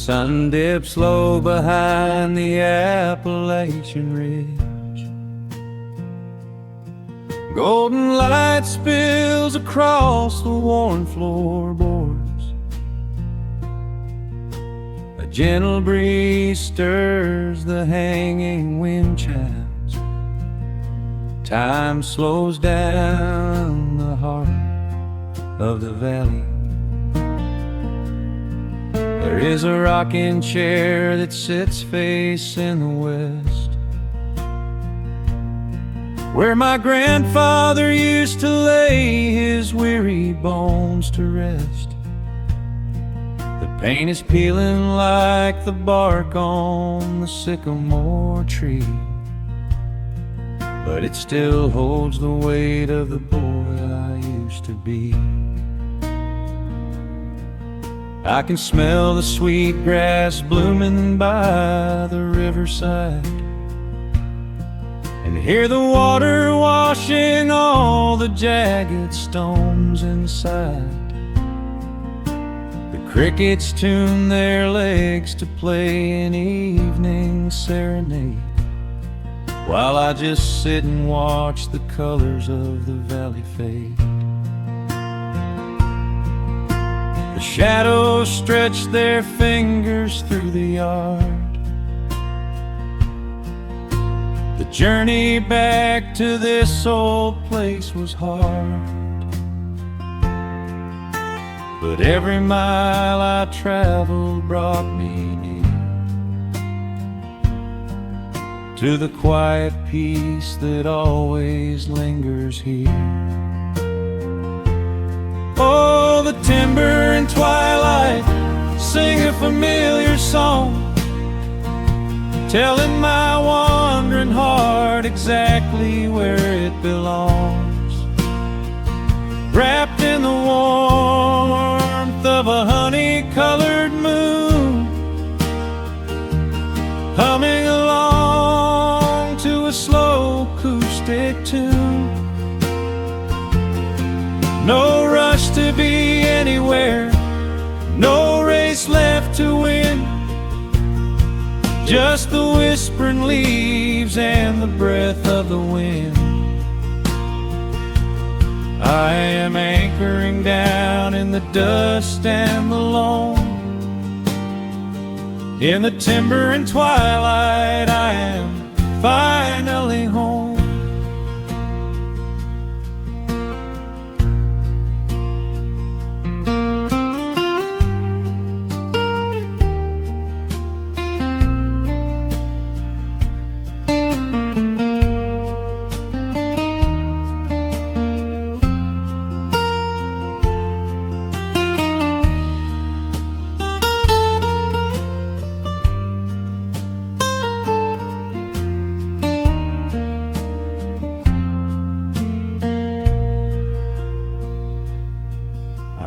sun dips low behind the Appalachian Ridge. Golden light spills across the worn floorboards. A gentle breeze stirs the hanging wind chimes. Time slows down the heart of the valley. There is a rocking chair that sits facing the west, where my grandfather used to lay his weary bones to rest. The paint is peeling like the bark on the sycamore tree, but it still holds the weight of the boy I used to be. I can smell the sweet grass blooming by the riverside, and hear the water washing all the jagged stones inside. The crickets tune their legs to play an evening serenade, while I just sit and watch the colors of the valley fade. The shadows stretch their fingers through the yard. The journey back to this old place was hard, but every mile I traveled brought me near to the quiet peace that always lingers here. Oh, the timber and twilight sing a familiar song, telling my wandering heart exactly where it belongs. Wrapped in the warmth of a honey-colored moon, humming along to a slow acoustic tune. No rush to be anywhere, no race left to win, just the whispering leaves and the breath of the wind. I am anchoring down in the dust and the loam. In the timber and twilight I am finally home.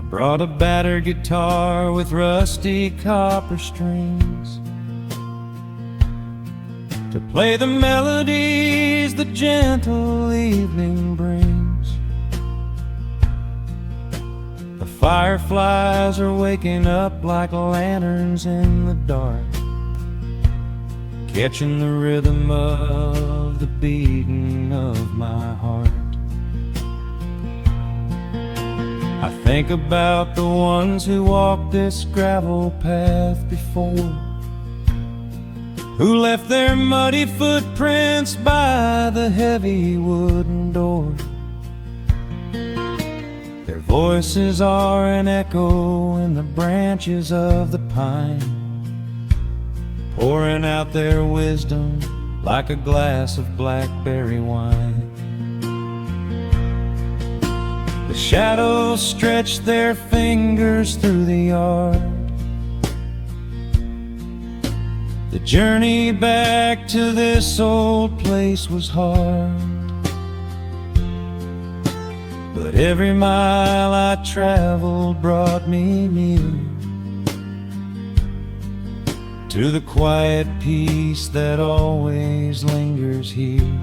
Brought a battered guitar with rusty copper strings to play the melodies the gentle evening brings. The fireflies are waking up like lanterns in the dark, catching the rhythm of the beating of my heart. I think about the ones who walked this gravel path before, who left their muddy footprints by the heavy wooden door. Their voices are an echo in the branches of the pine, pouring out their wisdom like a glass of blackberry wine. The shadows stretch their fingers through the yard. The journey back to this old place was hard, but every mile I traveled brought me near to the quiet peace that always lingers here.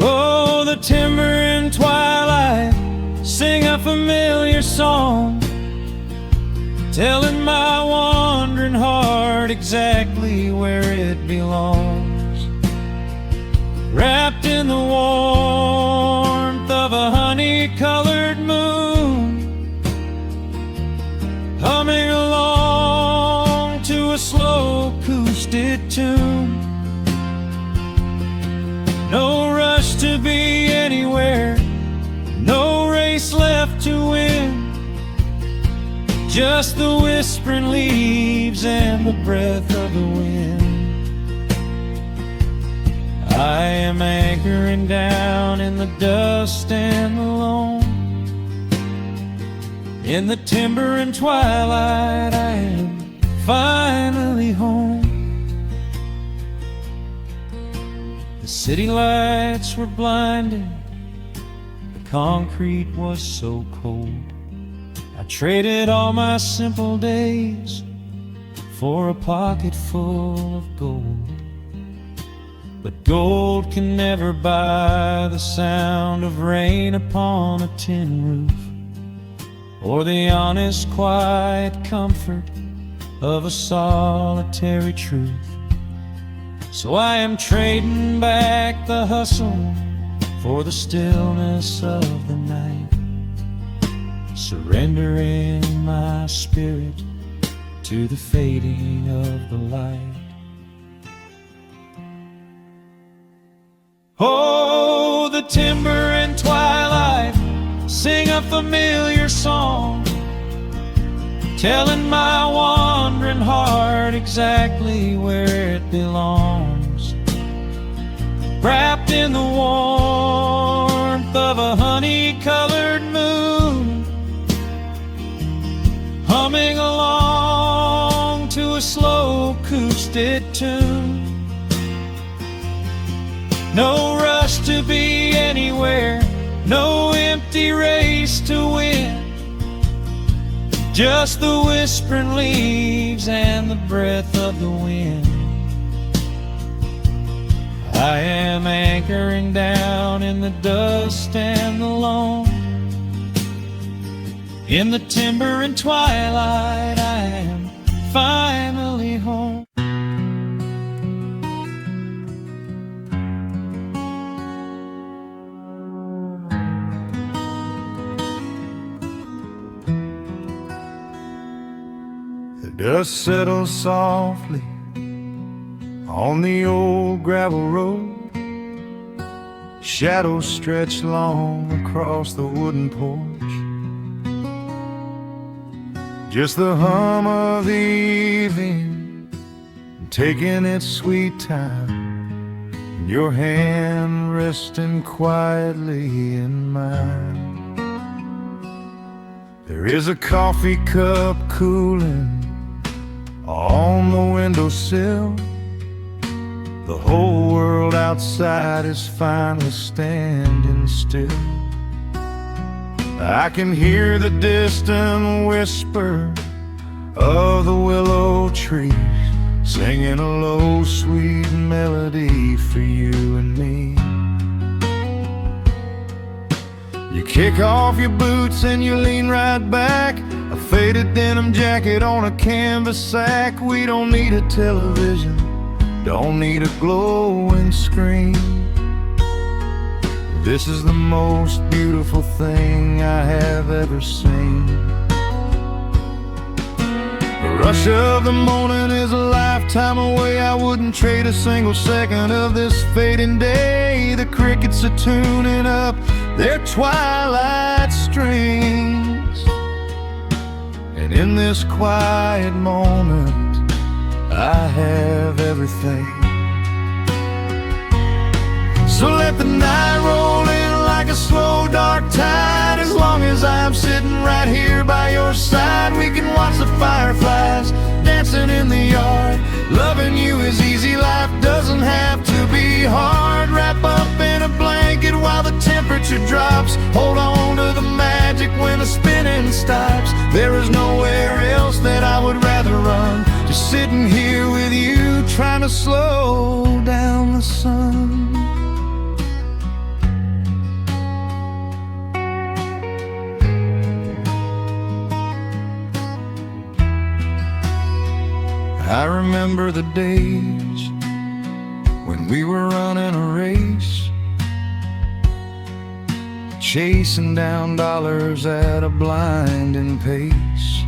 Oh, the timber and twilight sing a familiar song, telling my wandering heart exactly where it belongs. Wrapped in the warmth of a honey-colored moon, humming along to a slow acoustic tune. No rush to be anywhere, no race left to win, just the whispering leaves and the breath of the wind. I am anchoring down in the dust and the loam. In the timber and twilight, I am finally home. The city lights were blinding, the concrete was so cold. I traded all my simple days for a pocket full of gold. But gold can never buy the sound of rain upon a tin roof, or the honest, quiet comfort of a solitary truth. So I am trading back the hustle for the stillness of the night, surrendering my spirit to the fading of the light. Oh, the timber and twilight sing a familiar song, telling my wandering heart exactly where it belongs. Wrapped in the warmth of a honey-colored moon, humming along to a slow acoustic tune. No rush to be anywhere, no empty race to win, just the whispering leaves and the breath of the wind. I am anchoring down in the dust and the loam. In the timber and twilight, I am finally home. The dust settles softly on the old gravel road. Shadows stretch long across the wooden porch. Just the hum of the evening taking its sweet time, and your hand resting quietly in mine. There is a coffee cup cooling on the windowsill. The whole world outside is finally standing still. I can hear the distant whisper of the willow trees, singing a low, sweet melody for you and me. You kick off your boots and you lean right back, a faded denim jacket on a canvas sack. We don't need a television, don't need a glowing screen. This is the most beautiful thing I have ever seen. The rush of the morning is a lifetime away. I wouldn't trade a single second of this fading day. The crickets are tuning up their twilight strings, and in this quiet moment I have everything. So let the night roll in like a slow dark tide. As long as I'm sitting right here by your side, we can watch the fireflies dancing in the yard. Loving you is easy, life doesn't have to be hard. Wrap up in a blanket while the temperature drops. Hold on to the magic when the spinning stops. There is nowhere else that I would rather run, just sitting here with you, trying to slow down the sun. I remember the days when we were running a race, chasing down dollars at a blinding pace.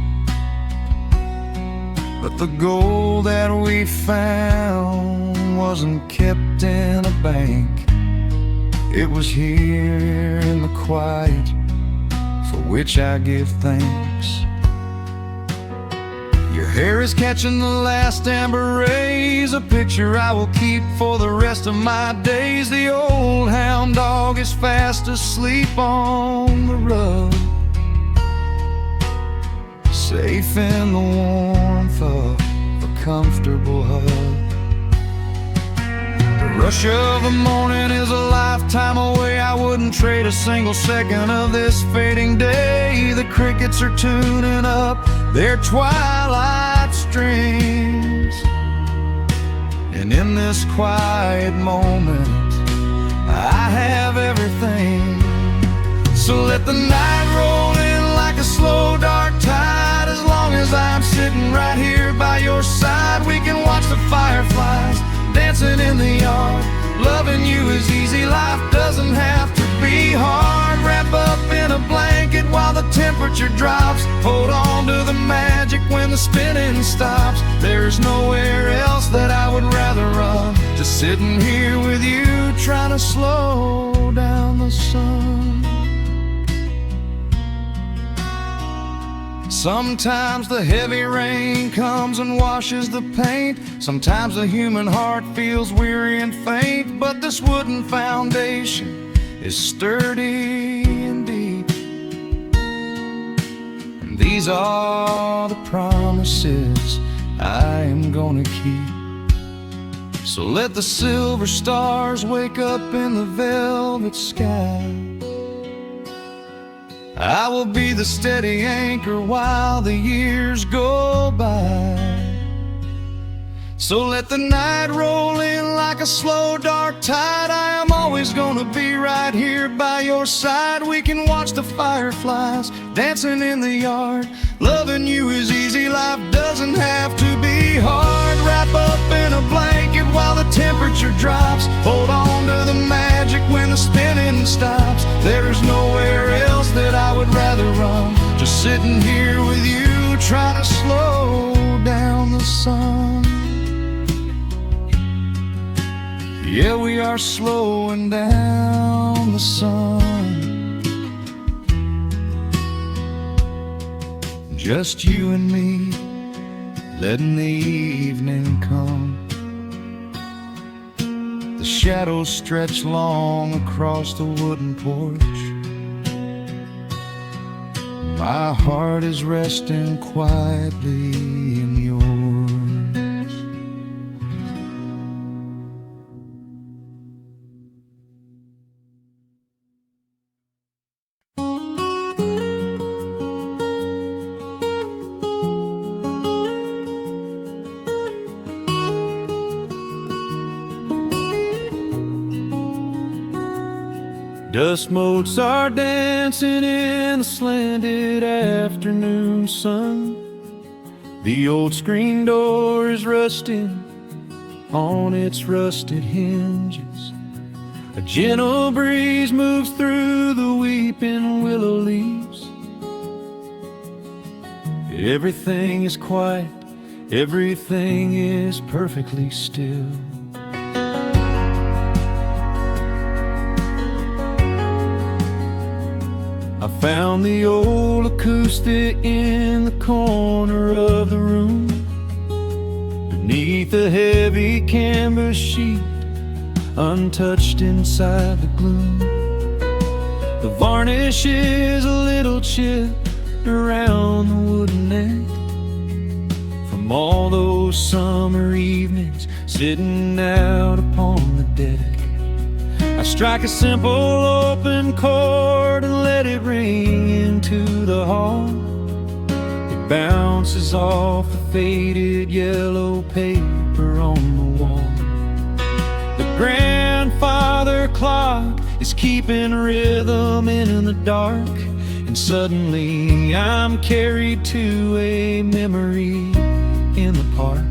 But the gold that we found wasn't kept in a bank. It was here in the quiet, for which I give thanks. Your hair is catching the last amber rays, a picture I will keep for the rest of my days. The old hound dog is fast asleep on the rug, safe in the warmth of a comfortable hug. The rush of the morning is a lifetime away. I wouldn't trade a single second of this fading day. The crickets are tuning up their twilight strings, and in this quiet moment I have everything. So let the night roll in like a slow dark tide. As long as I'm sitting right here by your side, we can watch the fireflies dancing in the yard. Loving you is easy, life doesn't have to be hard. Wrap up in a blanket while the temperature drops. Hold on to the magic when the spinning stops. There's nowhere else that I would rather run, just sitting here with you, trying to slow down the sun. Sometimes the heavy rain comes and washes the paint. Sometimes the human heart feels weary and faint. But this wooden foundation is sturdy and deep, and these are the promises I am gonna keep. So let the silver stars wake up in the velvet sky. I will be the steady anchor while the years go by. So let the night roll in like a slow dark tide. I am always gonna be right here by your side. We can watch the fireflies dancing in the yard. Loving you is easy, life doesn't have to be hard. Wrap up in a blanket while the temperature drops. Hold on to the magic when the spinning stops. There's nowhere else that I would rather run, just sitting here with you, trying to slow down the sun. Yeah, we are slowing down the sun. Just you and me, letting the evening come. The shadows stretch long across the wooden porch. My heart is resting quietly in yours. Dust motes are dancing in the slanted afternoon sun. The old screen door is rusting on its rusted hinges. A gentle breeze moves through the weeping willow leaves. Everything is quiet, everything is perfectly still. I found the old acoustic in the corner of the room, beneath a heavy canvas sheet, untouched inside the gloom. The varnish is a little chipped around the wooden neck from all those summer evenings sitting out upon the deck. I strike a simple open chord and let it ring into the hall. It bounces off the faded yellow paper on the wall. The grandfather clock is keeping rhythm in the dark, and suddenly I'm carried to a memory in the park.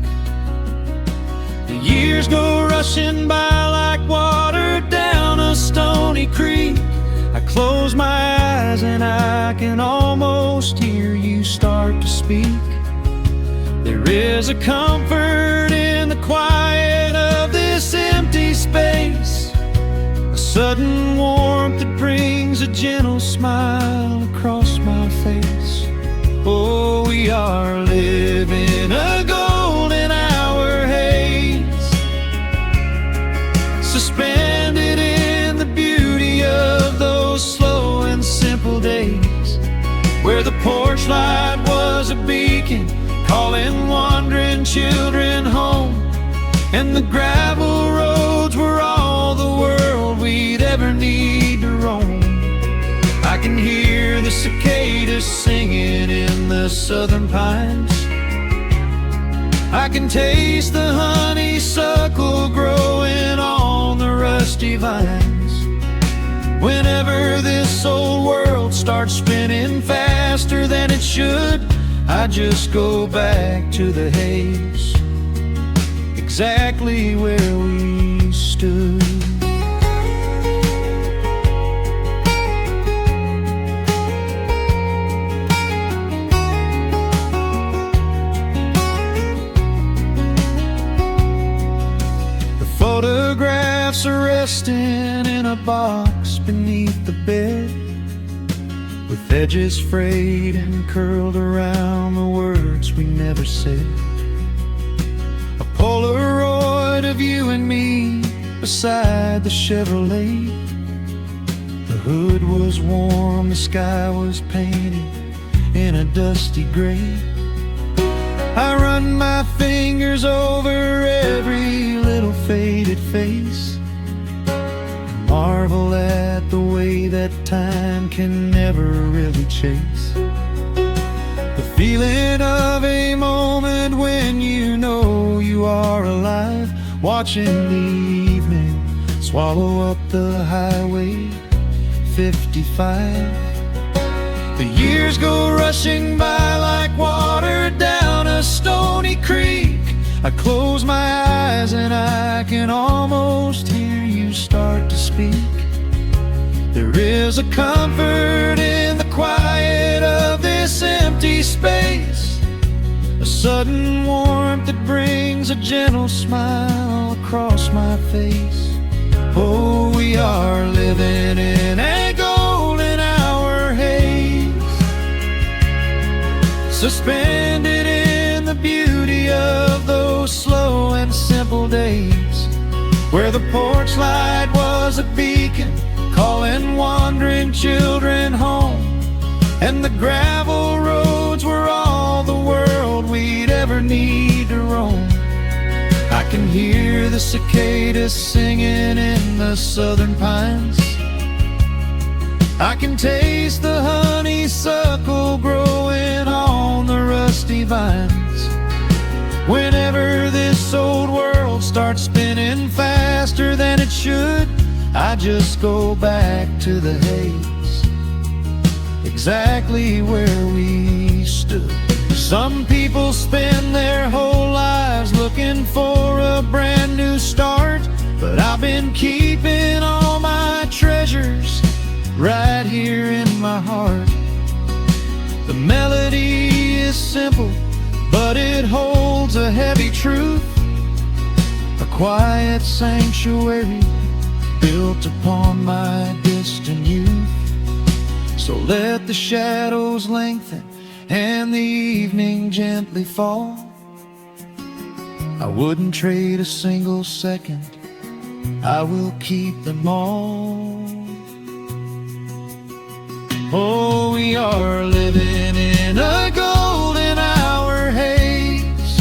years go rushing by like water down a stony creek. I close my eyes and I can almost hear you start to speak. There is a comfort in the quiet of this empty space, a sudden warmth that brings a gentle smile across my face. Oh, we are living a golden hour haze, suspended in the beauty of those slow and simple days, where the porch light was a beacon calling wandering children home, and the gravel roads were all the world we'd ever need to roam. I can hear the cicadas singing in the southern pines. I can taste the honeysuckle growing on the rusty vines. Whenever this old world starts spinning faster than it should, I just go back to the haze, exactly where we stood. The photographs are resting in a box beneath the bed, with edges frayed and curled around the words we never said. A Polaroid of you and me beside the Chevrolet. The hood was warm, the sky was painted in a dusty gray. I run my fingers over every little faded face, marvel at the way that time can never really chase. The feeling of a moment when you know you are alive, watching the evening swallow up the highway 55. The years go rushing by like water down a stony creek. I close my eyes and I can almost hear you start to speak. There is a comfort in the quiet of this empty space, a sudden warmth that brings a gentle smile across my face. Oh, we are living in a golden hour haze, suspended in the beauty of those slow and simple days, where the porch light was a beacon calling wandering children home, and the gravel roads were all the world we'd ever need to roam. I can hear the cicadas singing in the southern pines. I can taste the honeysuckle growing on the rusty vines. Whenever this old world starts spinning faster than it should, I just go back to the haze, exactly where we stood. Some people spend their whole lives looking for a brand new start, but I've been keeping all my treasures right here in my heart. The melody is simple, but it holds a heavy truth, a quiet sanctuary built upon my distant youth. So let the shadows lengthen and the evening gently fall. I wouldn't trade a single second, I will keep them all. Oh, we are living in a golden hour haze,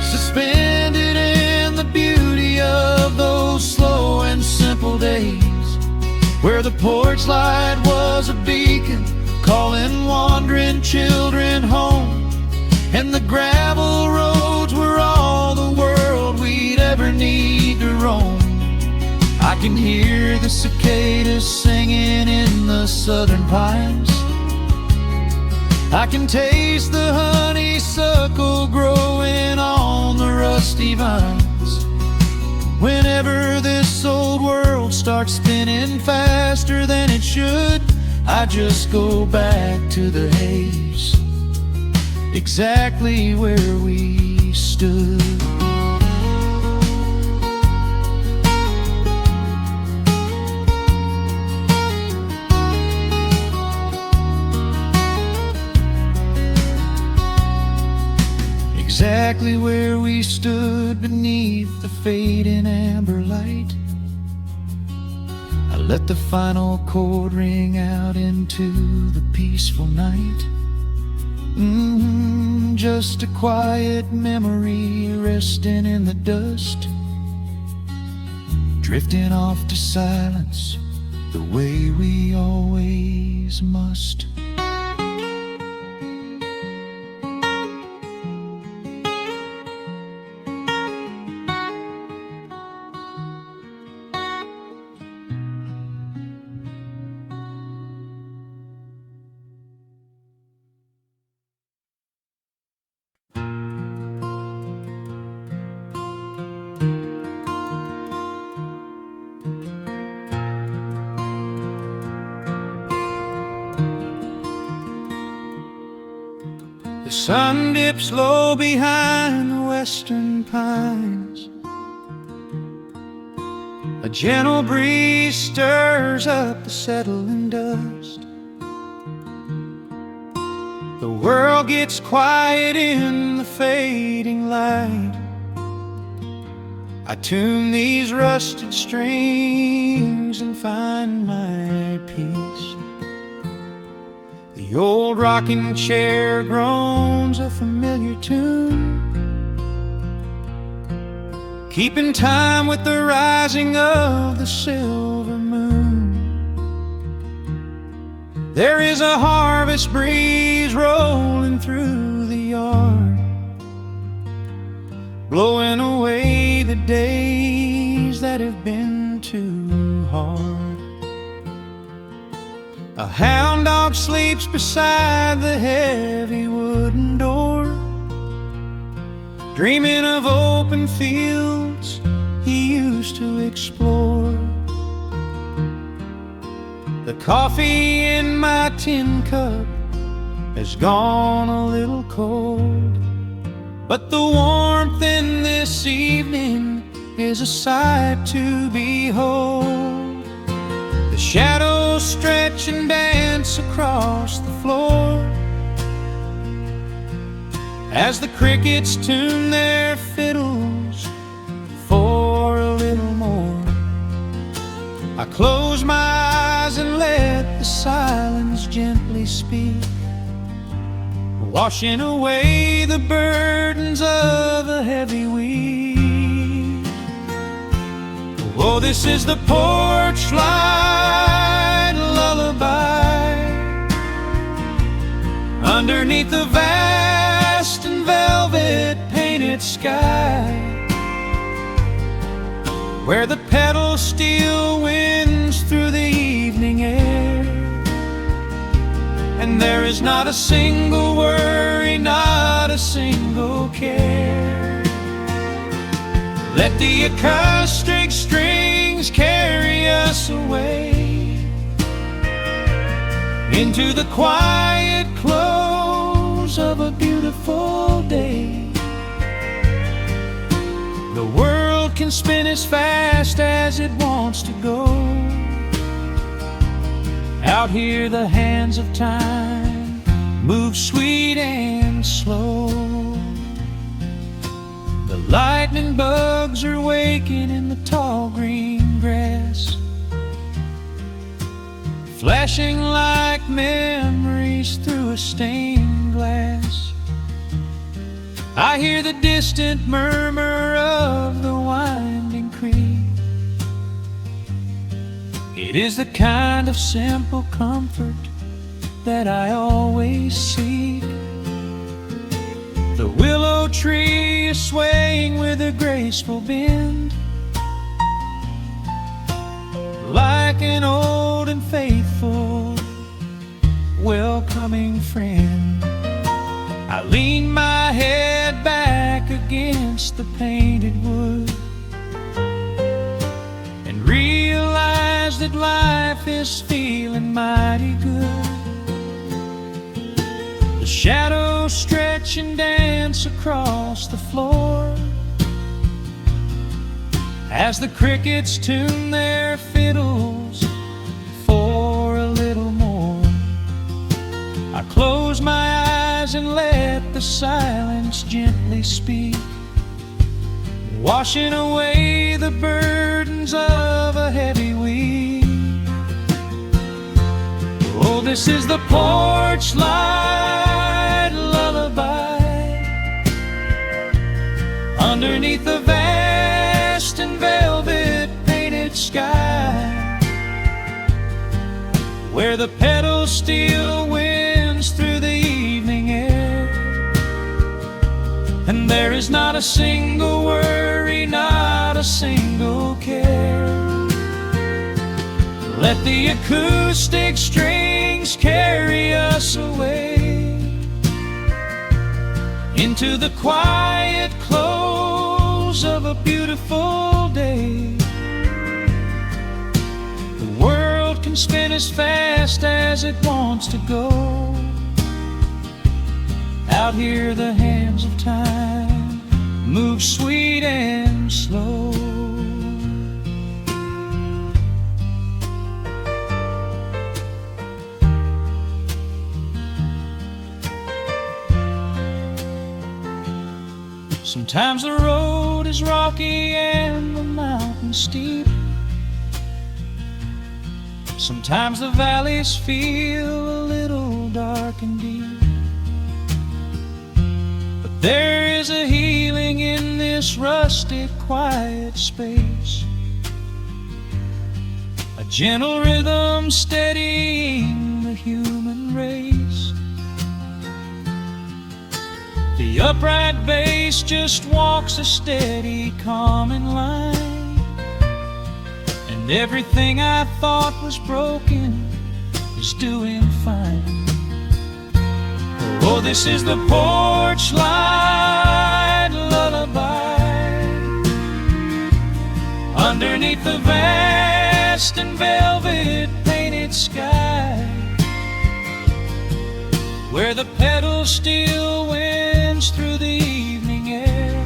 suspended in the beauty of those slow and simple days, where the porch light was a beacon calling wandering children home, and the gravel roads were all the world we'd ever need to roam. I can hear the cicadas singing in the southern pines. I can taste the honeysuckle growing on the rusty vines. whenever this old world starts spinning faster than it should, I just go back to the haze, exactly where we stood. Exactly where we stood beneath the fading amber light. I let the final chord ring out into the peaceful night. Just a quiet memory resting in the dust, drifting off to silence the way we always must. The sun dips low behind the western pines. A gentle breeze stirs up the settling dust. The world gets quiet in the fading light. I tune these rusted strings and find my peace. The old rocking chair groans a familiar tune, keeping time with the rising of the silver moon. There is a harvest breeze rolling through the yard, blowing away the days that have been too hard. A hound dog sleeps beside the heavy wooden door, dreaming of open fields he used to explore. The coffee in my tin cup has gone a little cold, but the warmth in this evening is a sight to behold. The shadows stretch and dance across the floor as the crickets tune their fiddles for a little more. I close my eyes and let the silence gently speak, washing away the burdens of a heavy week. Oh, this is the porch light lullaby underneath the vast and velvet painted sky, where the pedal steel winds through the evening air, and there is not a single worry, not a single care. Let the acoustic strings carry us away into the quiet close of a beautiful day. The world can spin as fast as it wants to go. Out here the hands of time move sweet and slow. The lightning bugs are waking in the tall green grass, flashing like memories through a stained glass. I hear the distant murmur of the winding creek. It is the kind of simple comfort that I always seek. The willow tree is swaying with a graceful bend, like an old and faithful welcoming friend. I lean my head back against the painted wood, that life is feeling mighty good. The shadows stretch and dance across the floor as the crickets tune their fiddles for a little more. I close my eyes and let the silence gently speak, washing away the burdens of a heavy week. Oh, this is the porch light lullaby underneath the vast and velvet painted sky, where the pedals still winds through the evening air, and there is not a single worry, not a single care. Let the acoustic strings carry us away into the quiet close of a beautiful day. The world can spin as fast as it wants to go. Out here the hands of time move sweet and slow. Sometimes the road is rocky and the mountain steep. Sometimes the valleys feel a little dark and deep. But there is a healing in this rustic, quiet space, a gentle rhythm steadying the human race. The upright bass just walks a steady, calming line, and everything I thought was broken is doing fine. Oh, this is the porch light lullaby underneath the vast and velvet painted sky, where the pedals still winds through the evening air,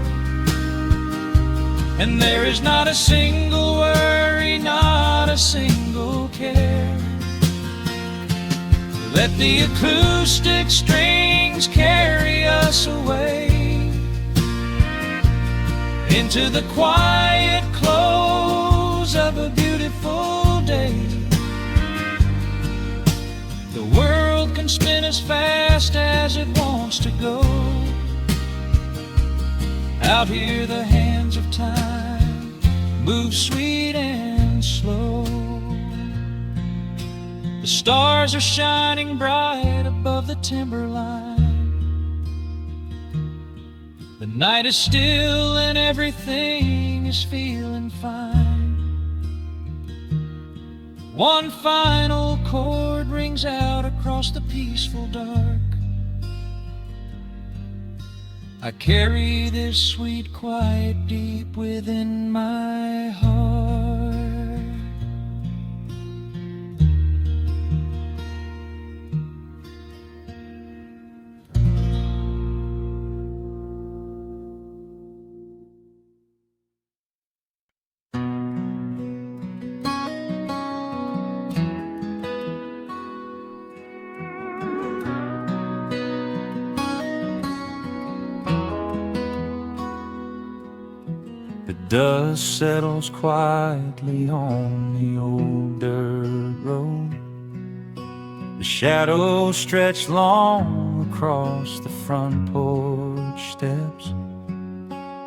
and there is not a single worry, not a single care. Let the acoustic strings carry us away into the quiet close of a beautiful day. The world can spin as fast as it wants to go. Out here the hands of time move sweet and slow. The stars are shining bright above the timberline. The night is still and everything is feeling fine. One final chord rings out across the peaceful dark. I carry this sweet quiet deep within my heart. Dust settles quietly on the old dirt road. The shadows stretch long across the front porch steps.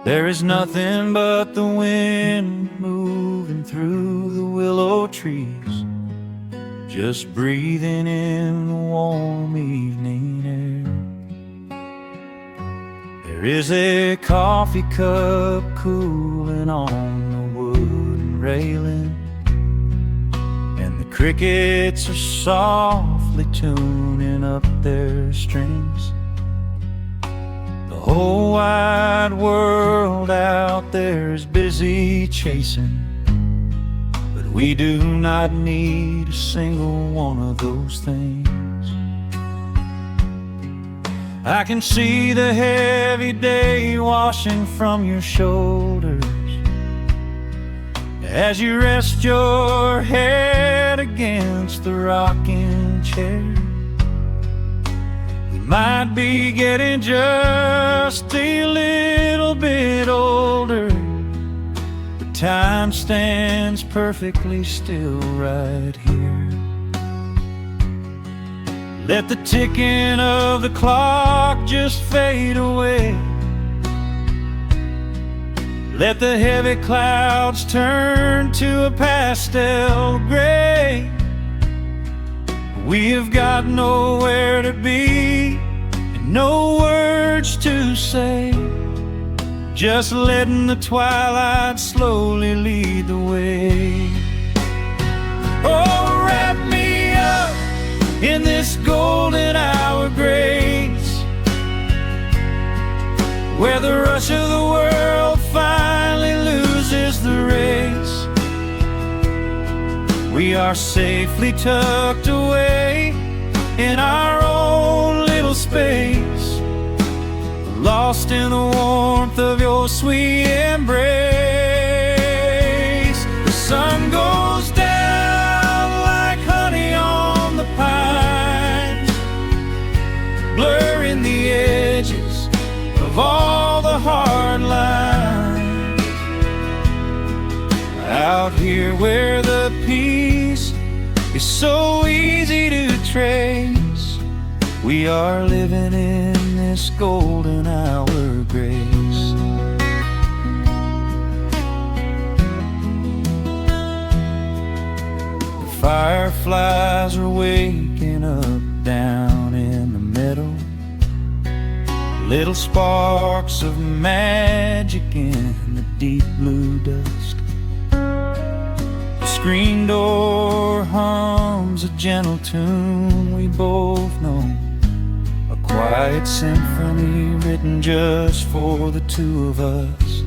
There is nothing but the wind moving through the willow trees, just breathing in the warm evening air. There is a coffee cup cooling on the wooden railing, and the crickets are softly tuning up their strings. The whole wide world out there is busy chasing, but We do not need a single one of those things. I can see the heavy day washing from your shoulders as you rest your head against the rocking chair. We might be getting just a little bit older, but time stands perfectly still right here. Let the ticking of the clock just fade away. Let the heavy clouds turn to a pastel gray. We have got nowhere to be and no words to say, just letting the twilight slowly lead the way. Oh, wrap me up in this golden hour grace, where the rush of the world finally loses the race. We are safely tucked away in our own little space, lost in the warmth of your sweet embrace. The sun goes down like honey on the pines, blurring the edges of all the hard lines. Out here where the peace is so easy to trace, we are living in this golden hour grace. The fireflies are waking up down in the meadow, little sparks of magic in the deep blue dusk. The screen door hums a gentle tune we both know, a quiet symphony written just for the two of us.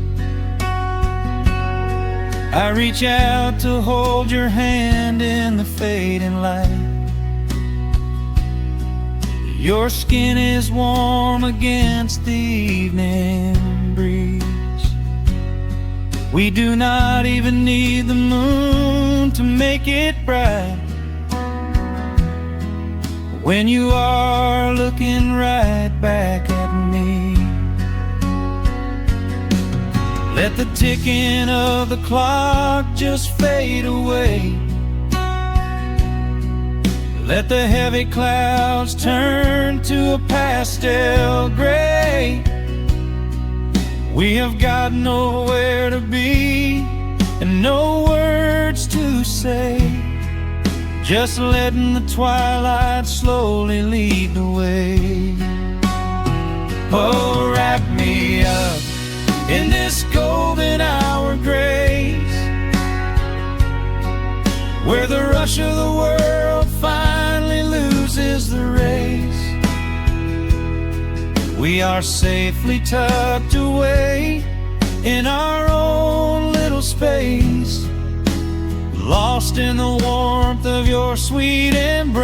I reach out to hold your hand in the fading light. Your skin is warm against the evening breeze. We do not even need the moon to make it bright, when you are looking right back at me. Let the ticking of the clock just fade away. Let the heavy clouds turn to a pastel gray. We have got nowhere to be and no words to say, just letting the twilight slowly lead the way. Oh, wrap me up in this golden hour grace, where the rush of the world finally loses the race. We are safely tucked away in our own little space, lost in the warmth of your sweet embrace.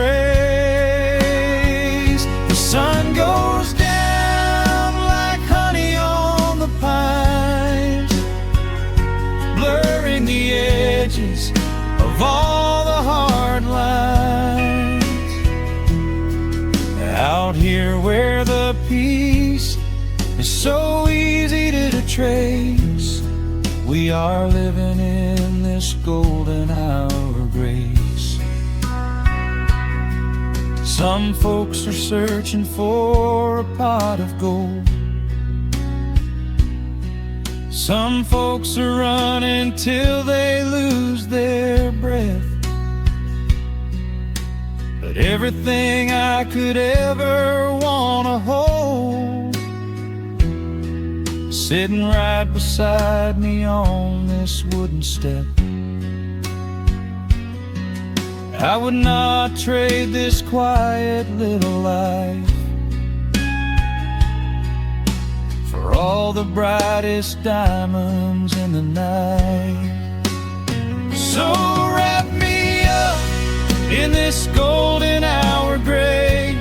The sun goes down like honey on the pines, blurring the edges of all the hard lines. Out here where the peace is so easy to trace, we are living in this golden hour grace. Some folks are searching for a pot of gold, some folks are running till they lose their breath. But everything I could ever wanna hold, sitting right beside me on this wooden step. I would not trade this quiet little life for all the brightest diamonds in the night. So wrap me up in this golden hour grace,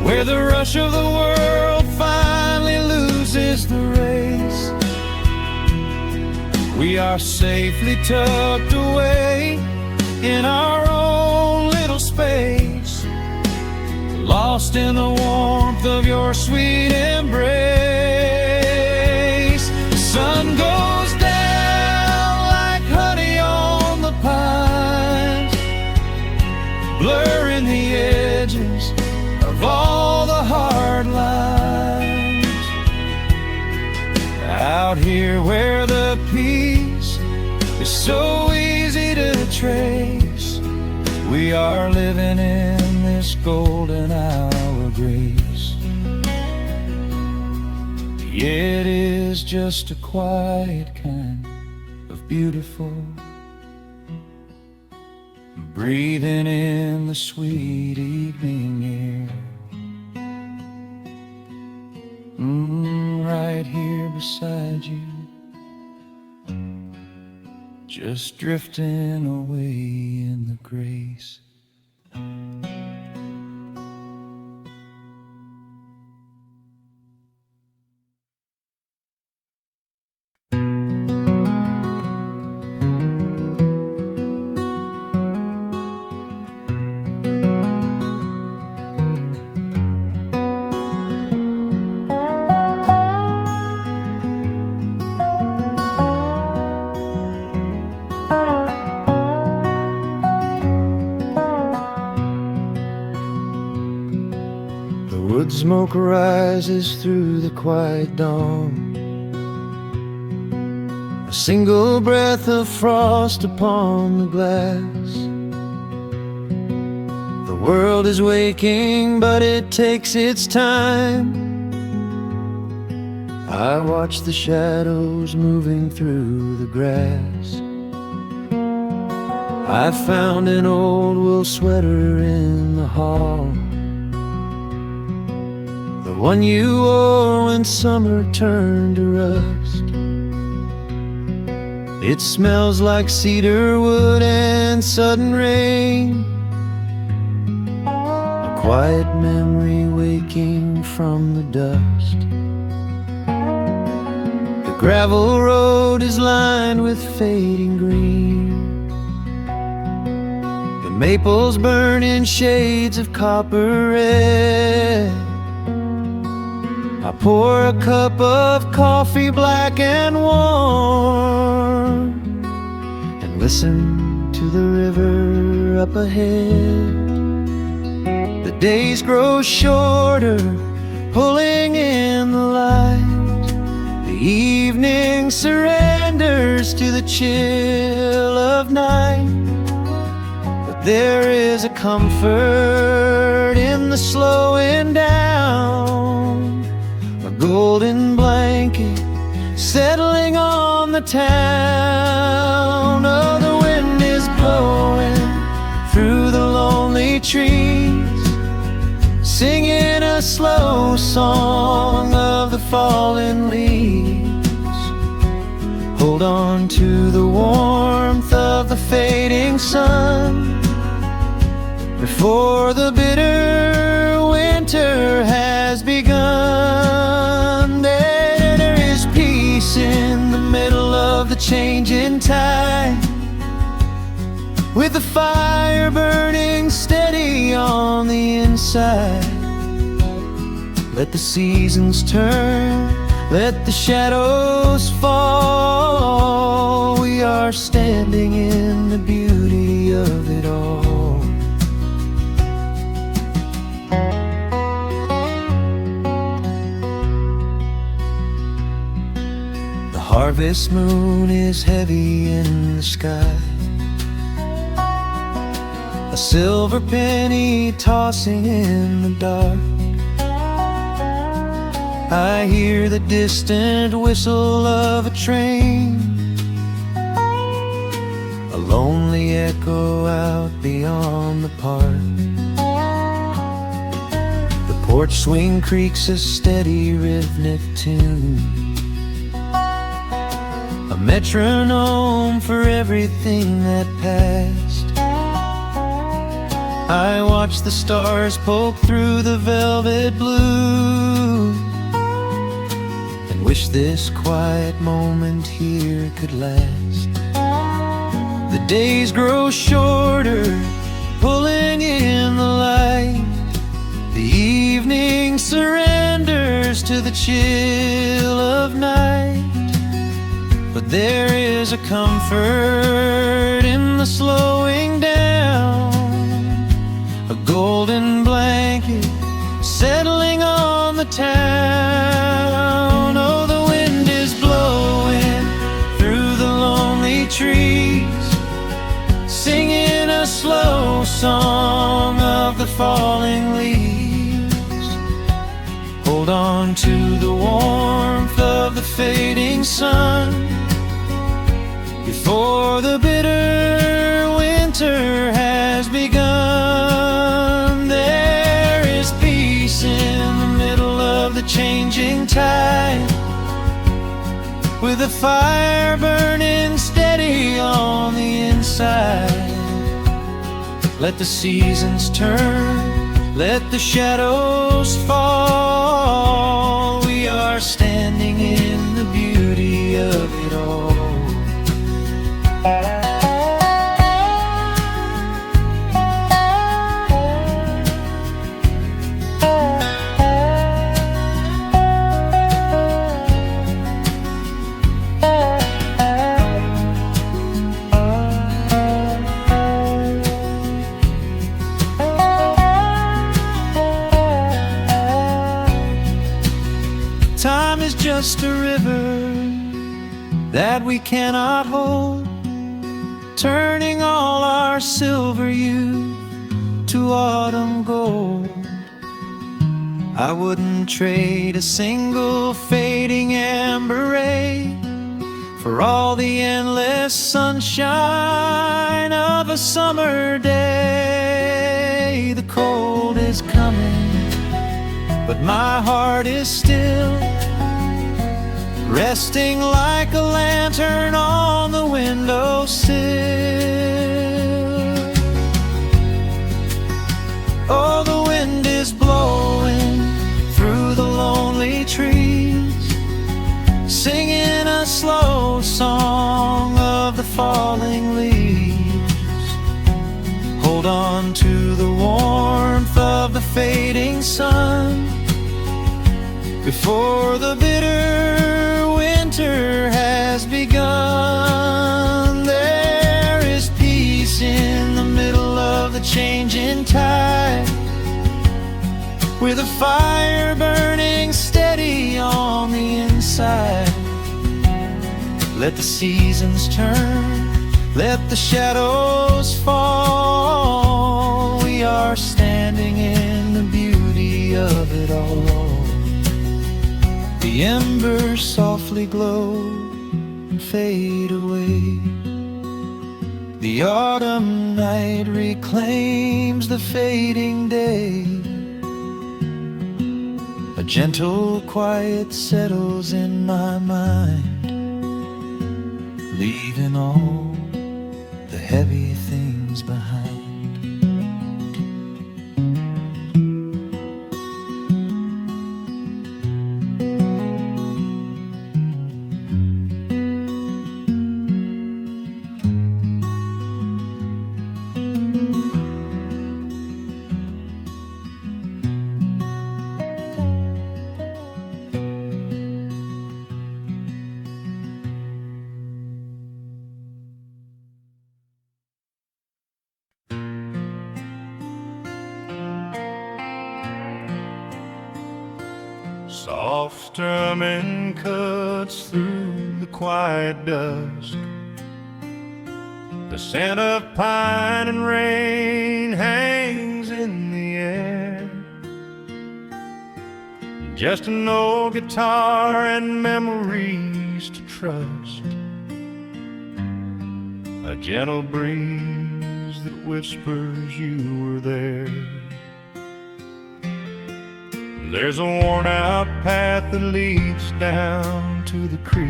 where the rush of the world finally loses the race. We are safely tucked away in our own little space, lost in the warmth of your sweet embrace. The sun goes down like honey on the pines, blurring the edges of all the hard lines. Out here where the peace is so easy to trace, we are living in this golden hour grace. It is just a quiet kind of beautiful, breathing in the sweet evening air. Right here beside you, just drifting away in the grace. Wood smoke rises through the quiet dawn, a single breath of frost upon the glass. The world is waking, but it takes its time. I watch the shadows moving through the grass. I found an old wool sweater in the hall, the one you wore when summer turned to rust. It smells like cedar wood and sudden rain, a quiet memory waking from the dust. The gravel road is lined with fading green, the maples burn in shades of copper red. I pour a cup of coffee black and warm, and listen to the river up ahead. The days grow shorter, pulling in the light. The evening surrenders to the chill of night. But there is a comfort in the slowing down, a golden blanket settling on the town. Oh, the wind is blowing through the lonely trees, singing a slow song of the fallen leaves. Hold on to the warmth of the fading sun before the bitter winter has begun. There is peace in the middle of the changing tide, with the fire burning steady on the inside. Let the seasons turn, let the shadows fall. We are standing in the beauty of it all. The harvest moon is heavy in the sky, a silver penny tossing in the dark. I hear the distant whistle of a train, a lonely echo out beyond the park. The porch swing creaks a steady rhythmic tune, a metronome for everything that passed. I watched the stars poke through the velvet blue and wish this quiet moment here could last. The days grow shorter, pulling in the light. The evening surrenders to the chill of night. But there is a comfort in the slowing down, a golden blanket settling on the town. Oh, the wind is blowing through the lonely trees, singing a slow song of the falling leaves. Hold on to the warmth of the fading sun before the bitter winter has begun. There is peace in the middle of the changing tide, with a fire burning steady on the inside. Let the seasons turn, let the shadows fall. We are standing in the beauty of it all. Time is just a river that we cannot hold, turning all our silver youth to autumn gold. I wouldn't trade a single fading amber ray for all the endless sunshine of a summer day. The cold is coming, but my heart is still, resting like a lantern on the windowsill. Oh, the wind is blowing through the lonely trees, singing a slow song of the falling leaves. Hold on to the warmth of the fading sun before the bitter winter has begun. There is peace in the middle of the changing tide, with a fire burning steady on the inside. Let the seasons turn, let the shadows fall. We are standing in the beauty of it all. The embers softly glow and fade away. The autumn night reclaims the fading day. A gentle quiet settles in my mind, leaving all the heavy things behind. Soft strumming cuts through the quiet dusk. The scent of pine and rain hangs in the air. Just an old guitar and memories to trust. A gentle breeze that whispers you were there. There's a worn-out path that leads down to the creek.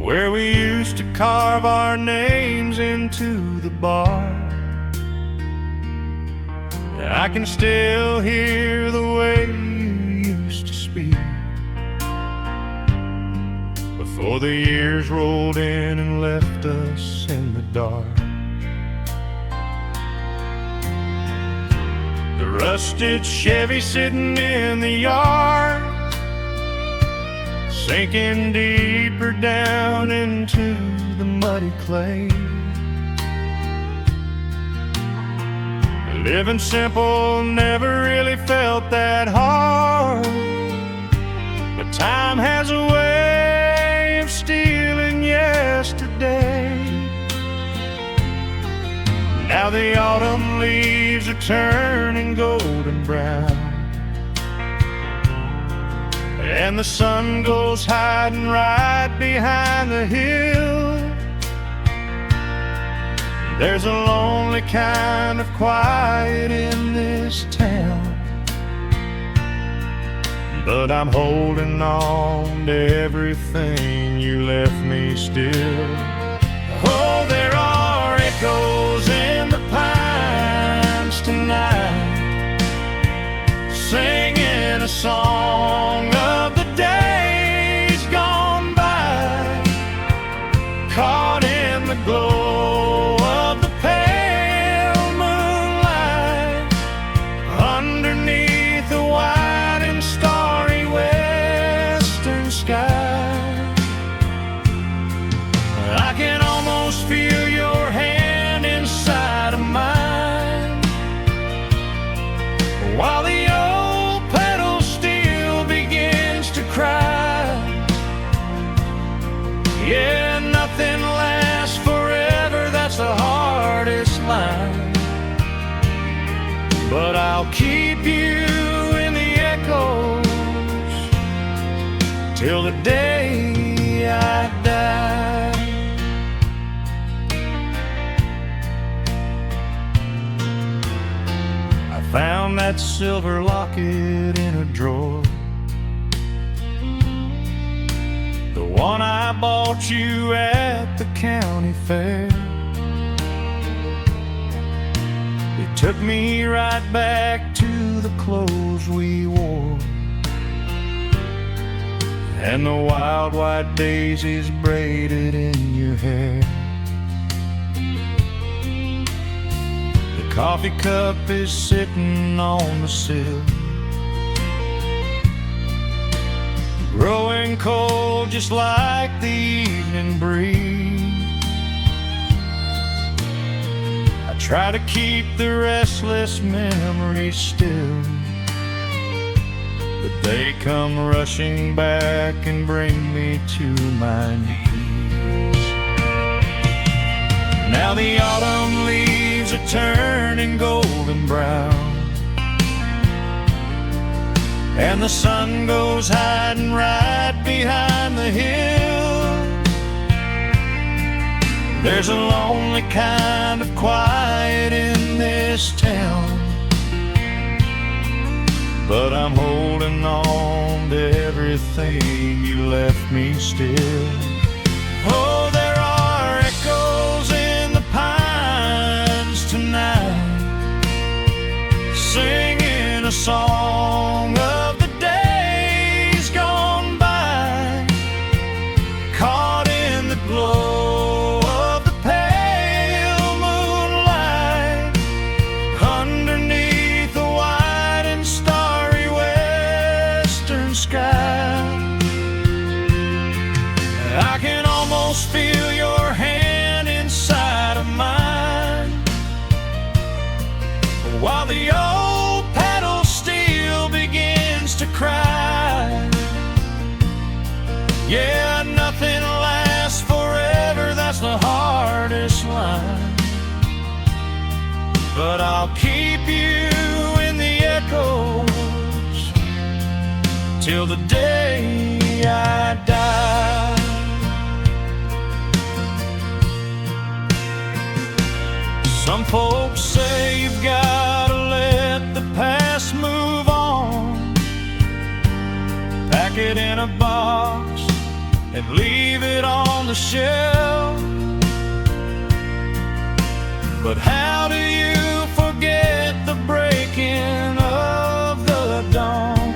where we used to carve our names into the bar. I can still hear the way you used to speak before the years rolled in and left us in the dark. The rusted Chevy sitting in the yard, sinking deeper down into the muddy clay. Living simple never really felt that hard, but time has a way of stealing yesterday. Now the autumn leaves are turning golden brown, and the sun goes hiding right behind the hill. There's a lonely kind of quiet in this town, but I'm holding on to everything you left me still. Oh, there are echoes in the pines tonight, singing a song of the days gone by, caught in the glow of the pale moonlight, underneath the wide and starry western sky. I can almost feel your hand inside of mine, while the old pedal steel begins to cry. Yeah, nothing lasts forever, that's the hardest line, but I'll keep you in the echoes till the day I die. I found that silver locket in a drawer, the one I bought you at the county fair. It took me right back to the clothes we wore, and the wild white daisies braided in your hair. The coffee cup is sitting on the sill, growing cold just like the evening breeze. I try to keep the restless memories still, but they come rushing back and bring me to my knees. Now the autumn leaves are turning golden brown, and the sun goes hiding right behind the hill. There's a lonely kind of quiet in this town, but I'm holding on to everything you left me still. Oh, there are echoes in the pines tonight, singing a song of the days gone by, caught in the glow of the pale moonlight, underneath the wide and starry western sky. I can almost feel your hand inside of mine, while the old pedal steel begins to cry. Yeah, nothing lasts forever, that's the hardest line, but I'll keep you in the echoes till the day I die. Some folks say you've gotta let the past move on, pack it in a box and leave it on the shelf. But how do you forget the breaking of the dawn,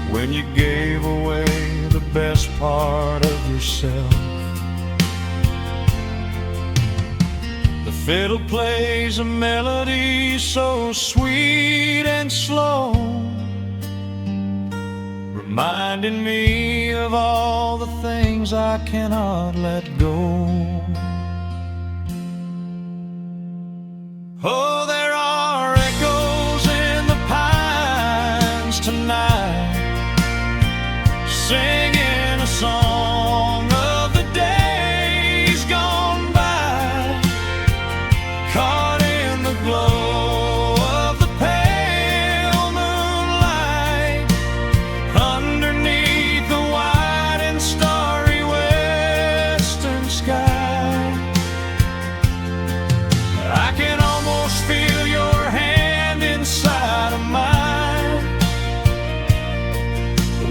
when you gave away the best part of yourself? The fiddle plays a melody so sweet and slow, reminding me of all the things I cannot let go. Oh, there are echoes in the pines tonight, singing a song of the days gone by, caught in the glow of the pale moonlight, underneath the wide and starry western sky. I can almost feel your hand inside of mine,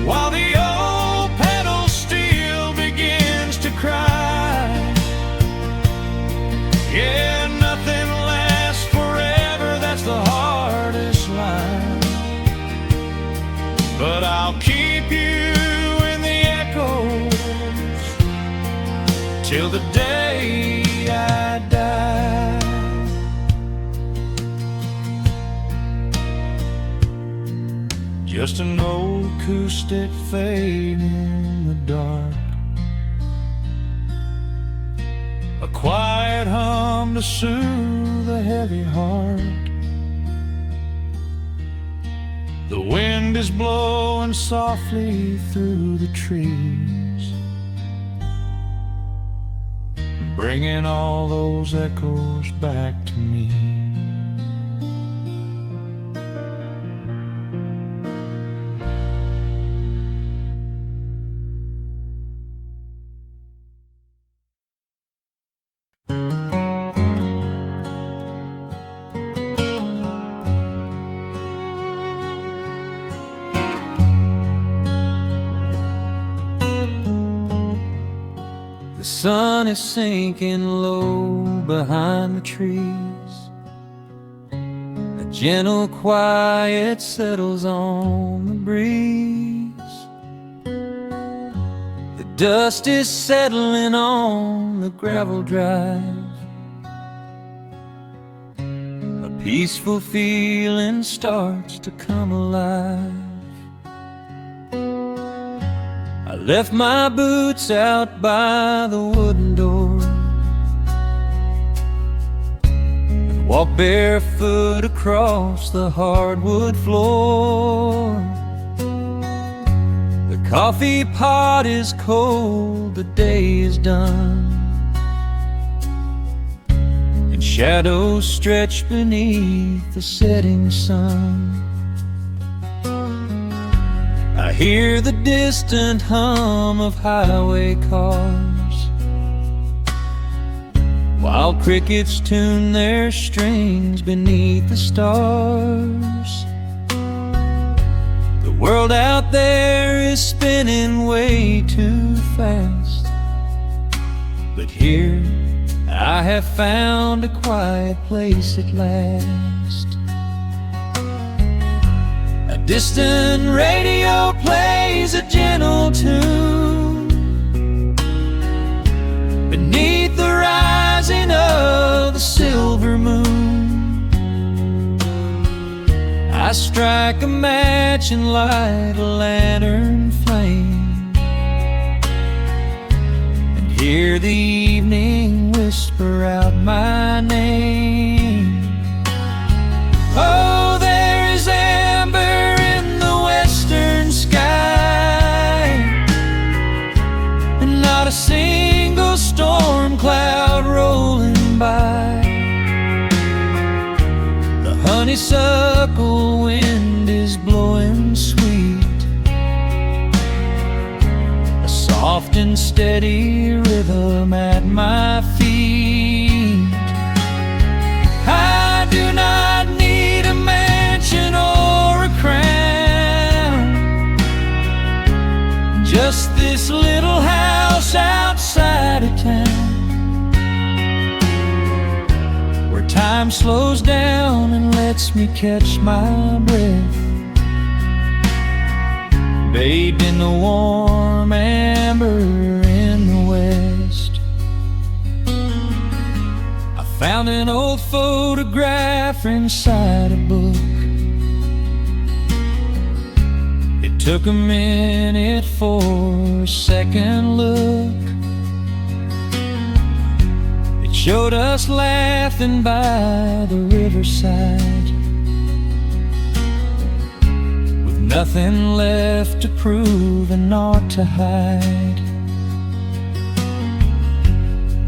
while the old pedal steel begins to cry. Yeah, nothing lasts forever, that's the hardest line, but I'll keep you in the echoes till the day I die. Just an old acoustic fade in the dark, a quiet hum to soothe a heavy heart. The wind is blowing softly through the trees, bringing all those echoes back to me. The sun is sinking low behind the trees, a gentle quiet settles on the breeze. The dust is settling on the gravel drive, a peaceful feeling starts to come alive. I left my boots out by the wooden door and walked barefoot across the hardwood floor. The coffee pot is cold, the day is done, and shadows stretch beneath the setting sun. I hear the distant hum of highway cars, while crickets tune their strings beneath the stars. The world out there is spinning way too fast, but here I have found a quiet place at last. A distant radio plays a gentle tune beneath the rising of the silver moon. I strike a match and light a lantern flame, and hear the evening whisper out my name. Oh, there is amber in the western sky, and not a single storm cloud rolling by. The honeysuckle wind is blowing sweet, a soft and steady rhythm at my feet. I do not need a mansion or a crown, Just this little house outside of town, where time slows down and lets me catch my breath, bathed in the warm amber in the west. I found an old photograph inside a book. It took a minute for a second look. It showed us laughing by the riverside, with nothing left to prove and naught to hide.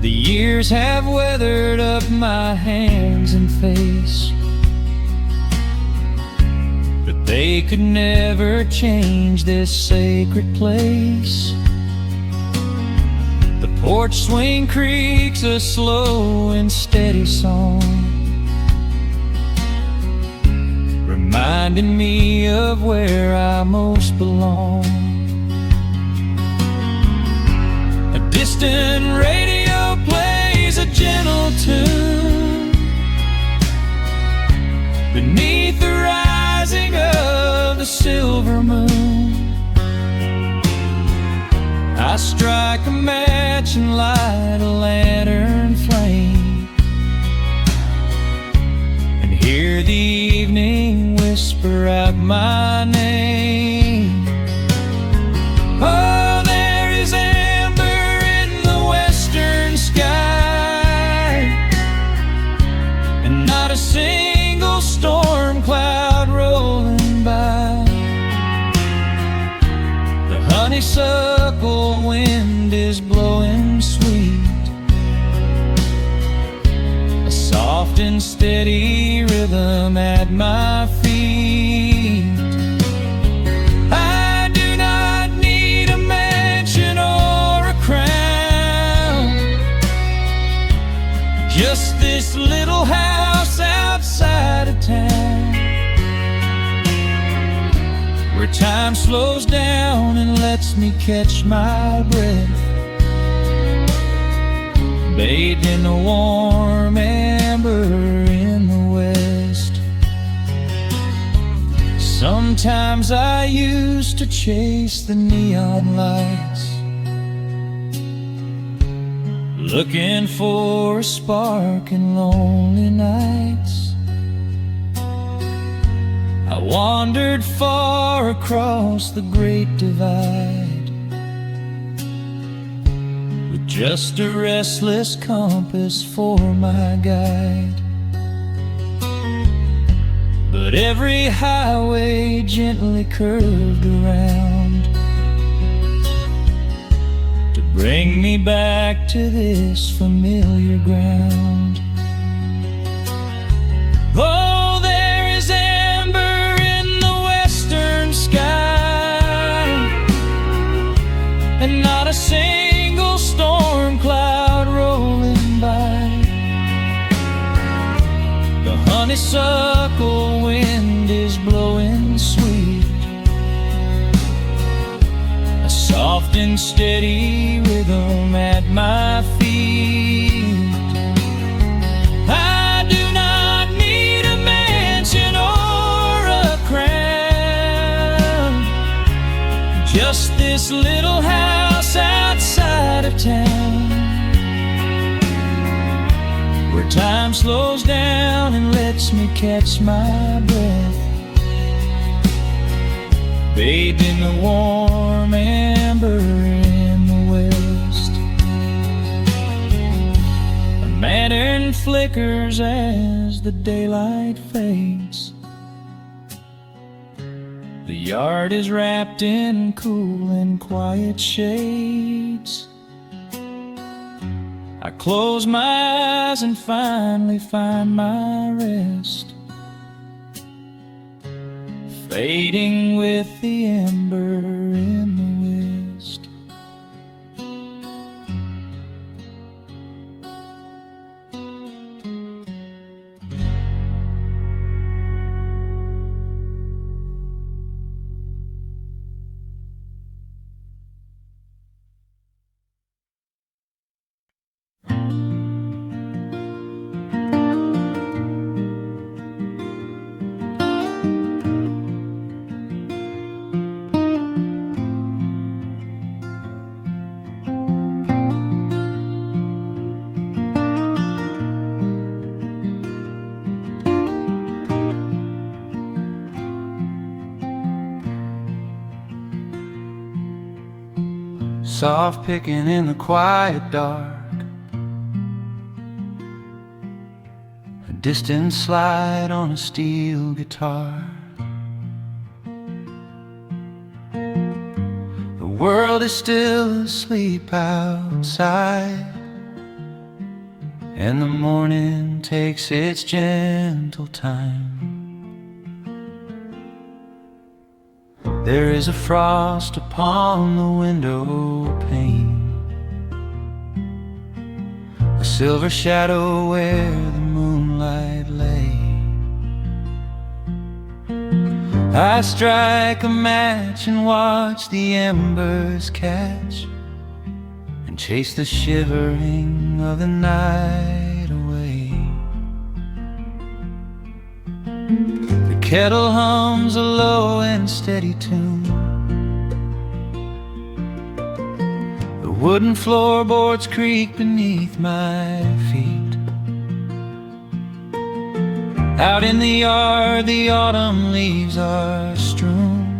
The years have weathered up my hands and face, but they could never change this sacred place. The porch swing creaks a slow and steady song, reminding me of where I most belong. A distant radio plays a gentle tune beneath the rising of the silver moon. I strike a match and light a lantern flame, and hear the evening whisper out my name. Oh, there is amber in the western sky, and not a single storm cloud rolling by. The honeysuckle wind is blowing sweet, a soft and steady rhythm at my feet. I do not need a mansion or a crown, just this little house outside of town, where time slows down and lets me catch my breath, bathed in the warm amber in the west. Sometimes I used to chase the neon lights, looking for a spark in lonely nights. I wandered far across the great divide, with just a restless compass for my guide. But every highway gently curved around to bring me back to this familiar ground. Oh, there is amber in the western sky, and not a single storm cloud rolling by. The honeysuckle wind is blowing sweet, a soft and steady rhythm at my feet. I do not need a mansion or a crown, just this little house outside of town, where time slows down and lets me catch my breath, bathed in the warm amber in the west. A lantern flickers as the daylight fades. The yard is wrapped in cool and quiet shades. I close my eyes and finally find my rest, fading with the ember in the west. soft picking in the quiet dark, a distant slide on a steel guitar. The world is still asleep outside, and the morning takes its gentle time. There is a frost upon the window pane, a silver shadow where the moonlight lay. I strike a match and watch the embers catch, and chase the shivering of the night away. The kettle hums a low and steady tune, the wooden floorboards creak beneath my feet. Out in the yard the autumn leaves are strewn,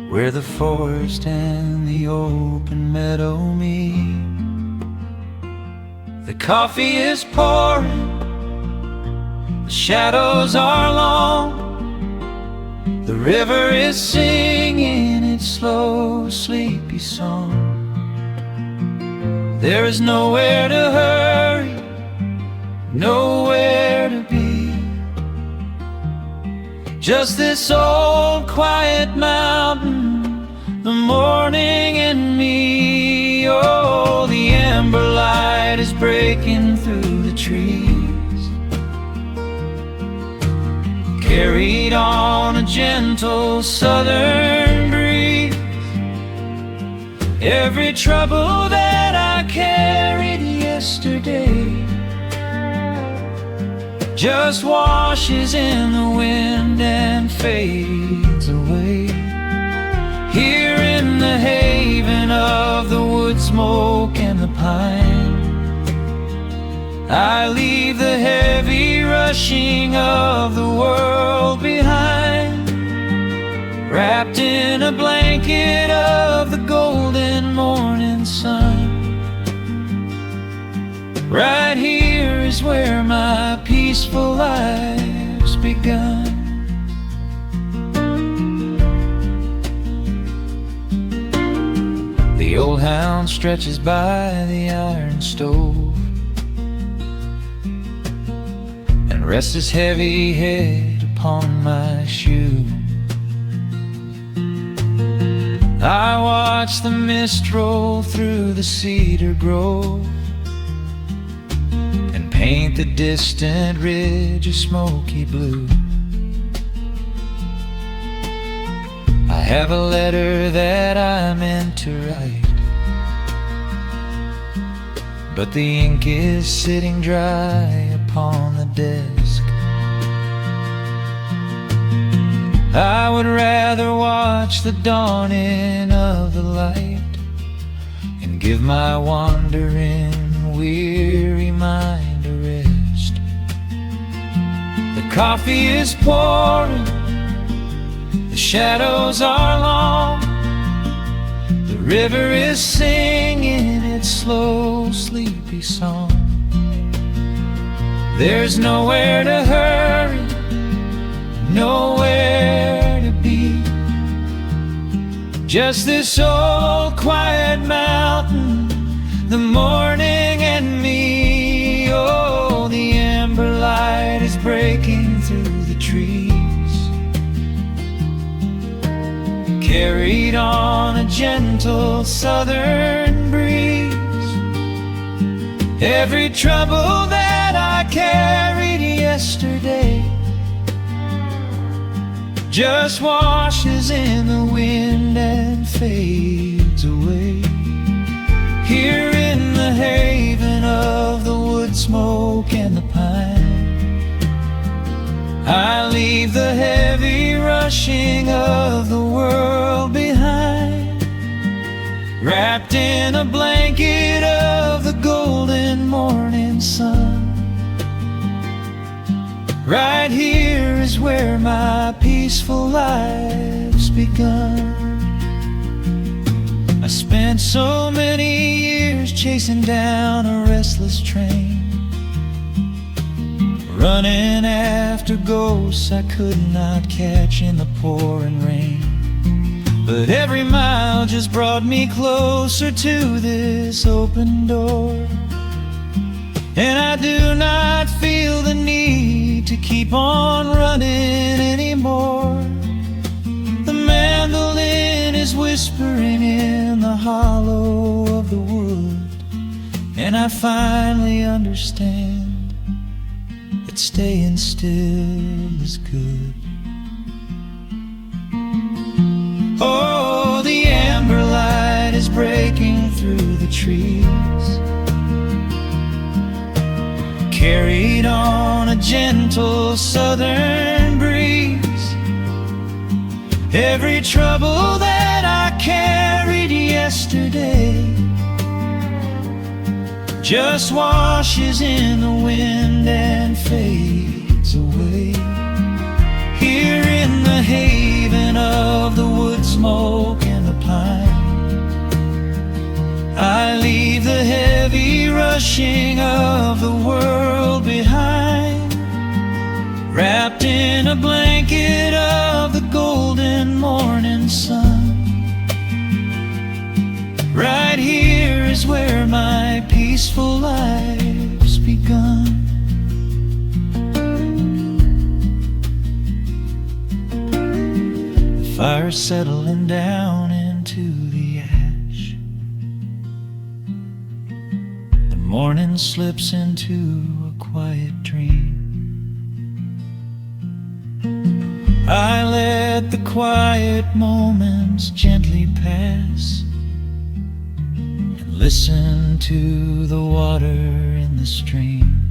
where the forest and the open meadow meet. The coffee is pouring, the shadows are long, the river is singing its slow, sleepy song. There is nowhere to hurry, nowhere to be, just this old quiet mountain, the morning and me. Oh, the amber light is breaking through the trees, carried on a gentle southern breeze. Every trouble that I carried yesterday just washes in the wind and fades away. Here in the haven of the wood smoke and the pine, I leave the heavy rushing of the world behind, wrapped in a blanket of the golden morning sun. Right here is where my peaceful life's begun. The old hound stretches by the iron stove and rests his heavy head upon my shoe. I watch the mist roll through the cedar grove and paint the distant ridge a smoky blue. I have a letter that I meant to write, but the ink is sitting dry upon the desk. I would rather watch the dawning of the light and give my wandering, weary mind a rest. The coffee is pouring, the shadows are long, the river is singing its slow, sleepy song. There's nowhere to hurry, nowhere to be, just this old quiet mountain, the morning and me. Oh, the amber light is breaking through the trees, carried on a gentle southern breeze. Every trouble that I carried yesterday just washes in the wind and fades away. Here in the haven of the wood smoke and the pine, I leave the heavy rushing of the world behind, wrapped in a blanket of the golden morning sun. Right here is where my peaceful life's begun. Spent so many years chasing down a restless train, running after ghosts I could not catch in the pouring rain. But every mile just brought me closer to this open door, and I do not feel the need to keep on running anymore. The mandolin is whispering in the hollow of the wood, and I finally understand that staying still is good. Oh, the amber light is breaking through the trees, carried on a gentle southern breeze. Every trouble that I carried yesterday just washes in the wind and fades away. Here in the haven of the wood smoke and the pine, I leave the heavy rushing of the world behind, wrapped in a blanket of the golden morning sun. Right here is where my peaceful life's begun. The fire's settling down into the ash, the morning slips into a quiet dream. I let the quiet moments gently pass and listen to the water in the stream.